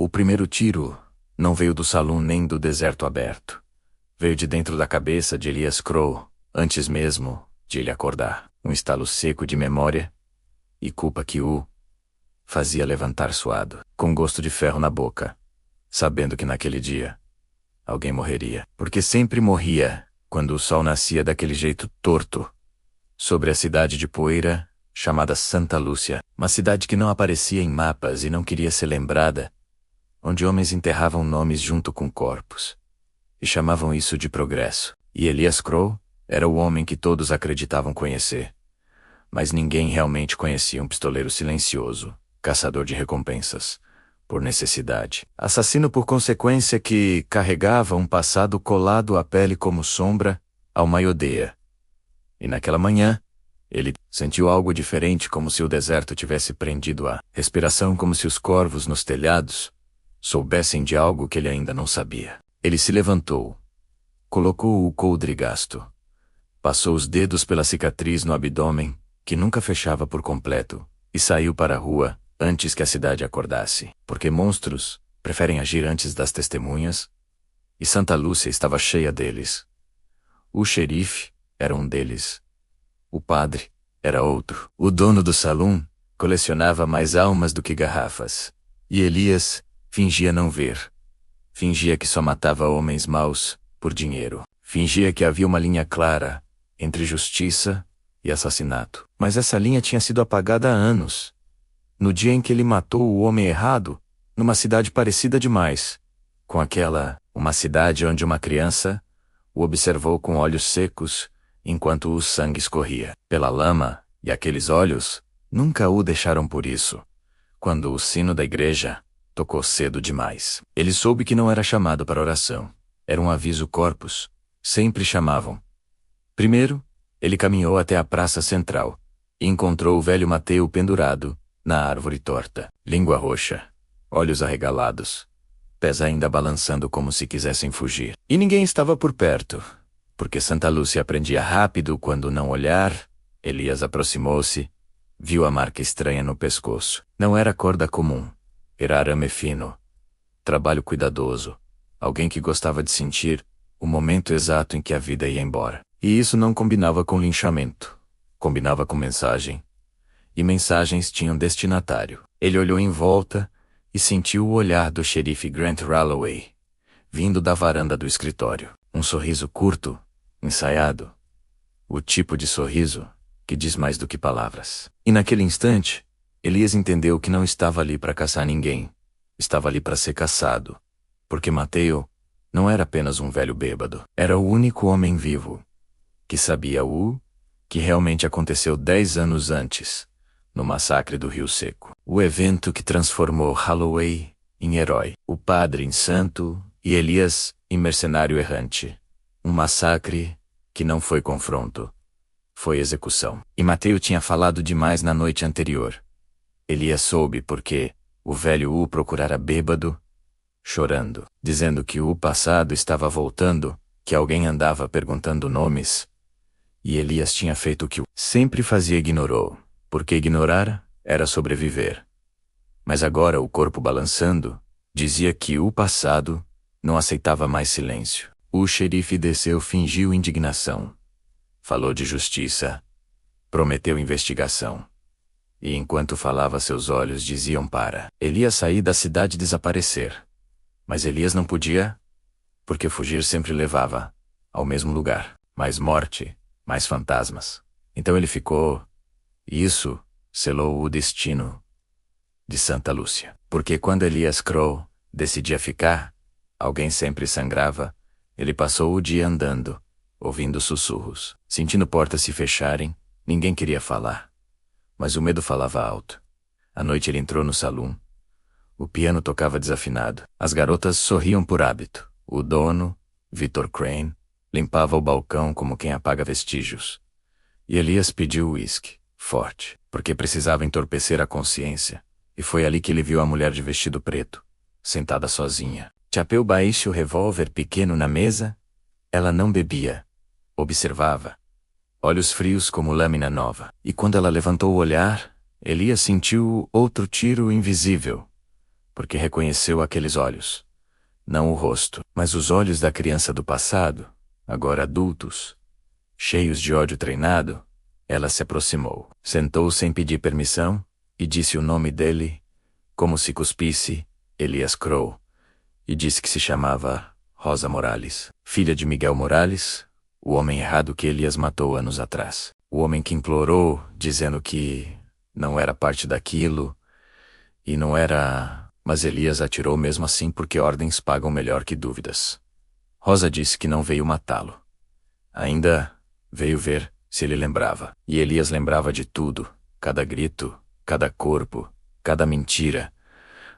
O primeiro tiro não veio do salão nem do deserto aberto. Veio de dentro da cabeça de Elias Crow, antes mesmo de ele acordar. Um estalo seco de memória e culpa que o fazia levantar suado, com gosto de ferro na boca, sabendo que naquele dia alguém morreria. Porque sempre morria quando o sol nascia daquele jeito torto sobre a cidade de poeira chamada Santa Lúcia, uma cidade que não aparecia em mapas e não queria ser lembrada, onde homens enterravam nomes junto com corpos e chamavam isso de progresso. E Elias Crow era o homem que todos acreditavam conhecer, mas ninguém realmente conhecia um pistoleiro silencioso, caçador de recompensas por necessidade, assassino por consequência que carregava um passado colado à pele como sombra a uma aldeia. E naquela manhã, ele sentiu algo diferente, como se o deserto tivesse prendido a respiração, como se os corvos nos telhados soubessem de algo que ele ainda não sabia. Ele se levantou, colocou o coldre gasto, passou os dedos pela cicatriz no abdômen, que nunca fechava por completo, e saiu para a rua antes que a cidade acordasse, porque monstros preferem agir antes das testemunhas, e Santa Lúcia estava cheia deles. O xerife era um deles. O padre era outro. O dono do salão colecionava mais almas do que garrafas. E Elias fingia não ver. Fingia que só matava homens maus por dinheiro. Fingia que havia uma linha clara entre justiça e assassinato. Mas essa linha tinha sido apagada há anos. No dia em que ele matou o homem errado, numa cidade parecida demais com aquela, uma cidade onde uma criança o observou com olhos secos enquanto o sangue escorria pela lama, e aqueles olhos nunca o deixaram por isso. Quando o sino da igreja tocou cedo demais, ele soube que não era chamado para oração. Era um aviso corpus. Sempre chamavam. Primeiro, ele caminhou até a praça central e encontrou o velho Mateu pendurado na árvore torta, língua roxa, olhos arregalados, pés ainda balançando como se quisessem fugir. E ninguém estava por perto, porque Santa Lúcia aprendia rápido quando não olhar. Elias aproximou-se, viu a marca estranha no pescoço. Não era corda comum, era arame fino. Trabalho cuidadoso, alguém que gostava de sentir o momento exato em que a vida ia embora. E isso não combinava com linchamento, combinava com mensagem. E mensagens tinham destinatário. Ele olhou em volta e sentiu o olhar do xerife Grant Ralloway, vindo da varanda do escritório. Um sorriso curto, ensaiado. O tipo de sorriso que diz mais do que palavras. E naquele instante, Elias entendeu que não estava ali para caçar ninguém. Estava ali para ser caçado. Porque Mateu não era apenas um velho bêbado. Era o único homem vivo que sabia o que realmente aconteceu 10 anos antes, no massacre do Rio Seco. O evento que transformou Holloway em herói, o padre em santo e Elias em mercenário errante. Um massacre que não foi confronto, foi execução. E Mateu tinha falado demais na noite anterior. Elias soube porque o velho o procurara bêbado, chorando, dizendo que o passado estava voltando, que alguém andava perguntando nomes. E Elias tinha feito o que sempre fazia, ignorou, porque ignorar era sobreviver. Mas agora o corpo balançando dizia que o passado não aceitava mais silêncio. O xerife desceu, fingiu indignação. Falou de justiça. Prometeu investigação. E enquanto falava, seus olhos diziam para Elias sair da cidade e desaparecer. Mas Elias não podia, porque fugir sempre levava ao mesmo lugar. Mais morte, mais fantasmas. Então ele ficou, e isso selou o destino de Santa Lúcia. Porque quando Elias Crow decidia ficar, alguém sempre sangrava. Ele passou o dia andando, ouvindo sussurros, sentindo portas se fecharem. Ninguém queria falar, mas o medo falava alto. À noite ele entrou no salão. O piano tocava desafinado. As garotas sorriam por hábito. O dono, Victor Crane, limpava o balcão como quem apaga vestígios. E Elias pediu uísque, forte, porque precisava entorpecer a consciência. E foi ali que ele viu a mulher de vestido preto, sentada sozinha. Chapéu baixo, revólver pequeno na mesa. Ela não bebia. Observava. Olhos frios como lâmina nova. E quando ela levantou o olhar, Elias sentiu outro tiro invisível. porque reconheceu aqueles olhos. Não o rosto, mas os olhos da criança do passado, agora adultos. Cheios de ódio treinado, ela se aproximou. Sentou sem pedir permissão e disse o nome dele, como se cuspisse, Elias Crow, e disse que se chamava Rosa Morales, filha de Miguel Morales, o homem errado que Elias matou anos atrás. O homem que implorou, dizendo que não era parte daquilo, e não era... Mas Elias atirou mesmo assim porque ordens pagam melhor que dúvidas. Rosa disse que não veio matá-lo. Ainda veio ver se ele lembrava. E Elias lembrava de tudo, cada grito, cada corpo, cada mentira.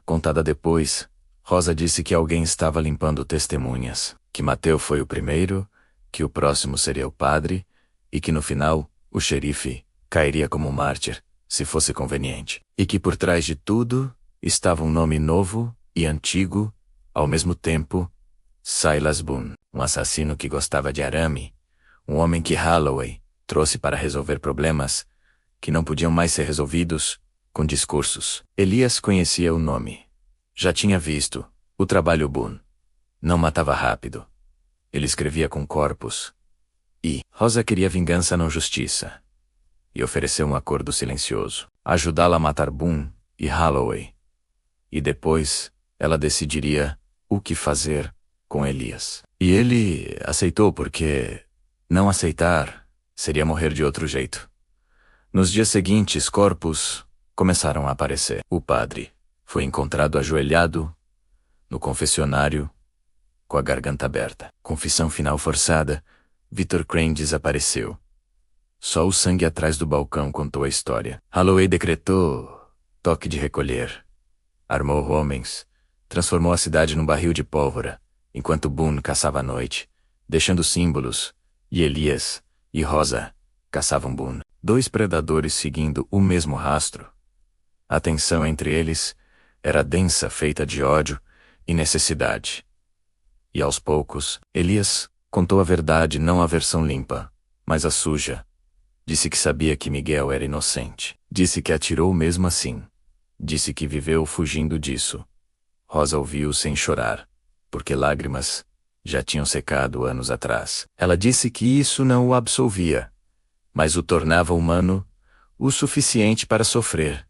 Contada depois, Rosa disse que alguém estava limpando testemunhas, que Mateu foi o primeiro, que o próximo seria o padre, e que no final, o xerife cairia como mártir, se fosse conveniente. E que por trás de tudo estava um nome novo e antigo, ao mesmo tempo, Silas Boone, um assassino que gostava de arame, um homem que Holloway trouxe para resolver problemas que não podiam mais ser resolvidos com discursos. Elias conhecia o nome. Já tinha visto o trabalho Boone. Não matava rápido. Ele escrevia com corpos. E Rosa queria vingança, não justiça. E ofereceu um acordo silencioso. Ajudá-la a matar Boone e Holloway. E depois, ela decidiria o que fazer com Elias. E ele aceitou porque não aceitar seria morrer de outro jeito. Nos dias seguintes, corpos começaram a aparecer. O padre foi encontrado ajoelhado no confessionário, com a garganta aberta. Confissão final forçada, Victor Crane desapareceu. Só o sangue atrás do balcão contou a história. Holloway decretou toque de recolher. Armou homens, transformou a cidade num barril de pólvora, enquanto Boone caçava à noite, deixando símbolos, e Elias e Rosa caçavam Boone. Dois predadores seguindo o mesmo rastro. A tensão entre eles era densa, feita de ódio e necessidade. E aos poucos, Elias contou a verdade, não a versão limpa, mas a suja. Disse que sabia que Miguel era inocente. Disse que atirou mesmo assim. Disse que viveu fugindo disso. Rosa ouviu sem chorar, porque lágrimas já tinham secado anos atrás. Ela disse que isso não o absolvia, mas o tornava humano o suficiente para sofrer.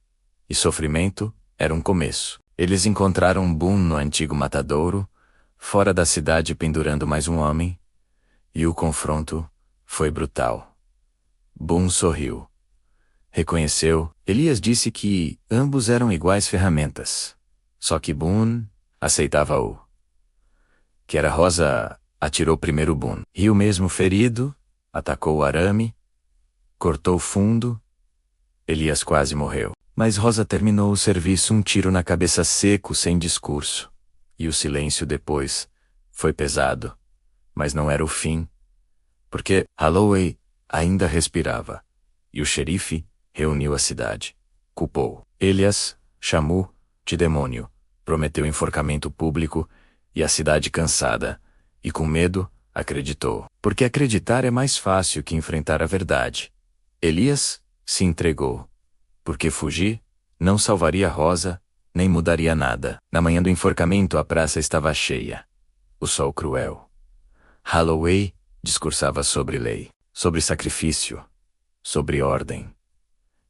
E sofrimento era um começo. Eles encontraram Boone no antigo matadouro, fora da cidade pendurando mais um homem, e o confronto foi brutal. Boone sorriu. Reconheceu. Elias disse que ambos eram iguais ferramentas. Só que Boone aceitava-o. Que era Rosa, atirou primeiro Boone. Riu mesmo ferido, atacou o arame, cortou fundo. Elias quase morreu. Mas Rosa terminou o serviço, um tiro na cabeça seco, sem discurso. E o silêncio depois foi pesado. Mas não era o fim. Porque Holloway ainda respirava. E o xerife reuniu a cidade. Culpou Elias, chamou de demônio. Prometeu enforcamento público e a cidade cansada. E com medo, acreditou. Porque acreditar é mais fácil que enfrentar a verdade. Elias se entregou. Porque fugir não salvaria Rosa, nem mudaria nada. Na manhã do enforcamento a praça estava cheia. O sol cruel. Holloway discursava sobre lei, sobre sacrifício, sobre ordem.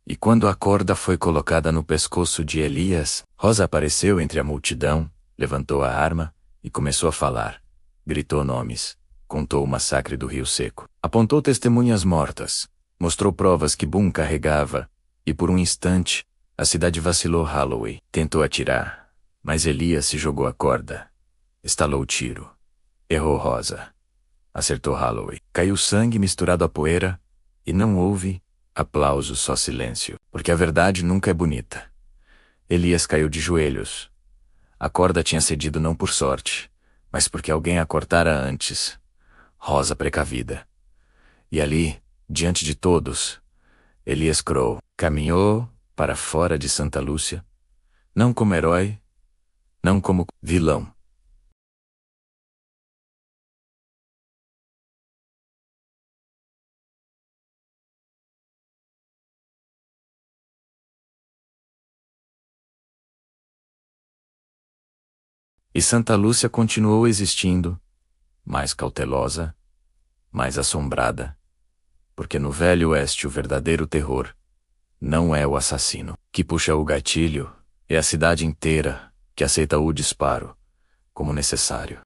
E quando a corda foi colocada no pescoço de Elias, Rosa apareceu entre a multidão, levantou a arma e começou a falar. Gritou nomes, contou o massacre do Rio Seco, apontou testemunhas mortas, mostrou provas que Boone carregava, e por um instante, a cidade vacilou. Holloway tentou atirar, mas Elias se jogou a corda. Estalou o tiro. Errou Rosa. Acertou Holloway. Caiu sangue misturado à poeira, e não houve aplauso, só silêncio, porque a verdade nunca é bonita. Elias caiu de joelhos. A corda tinha cedido não por sorte, mas porque alguém a cortara antes. Rosa precavida. E ali, diante de todos, Elias Crow caminhou para fora de Santa Lúcia, não como herói, não como vilão, E Santa Lúcia continuou existindo, mais cautelosa, mais assombrada, porque no Velho Oeste o verdadeiro terror não é o assassino que puxa o gatilho, é a cidade inteira que aceita o disparo como necessário.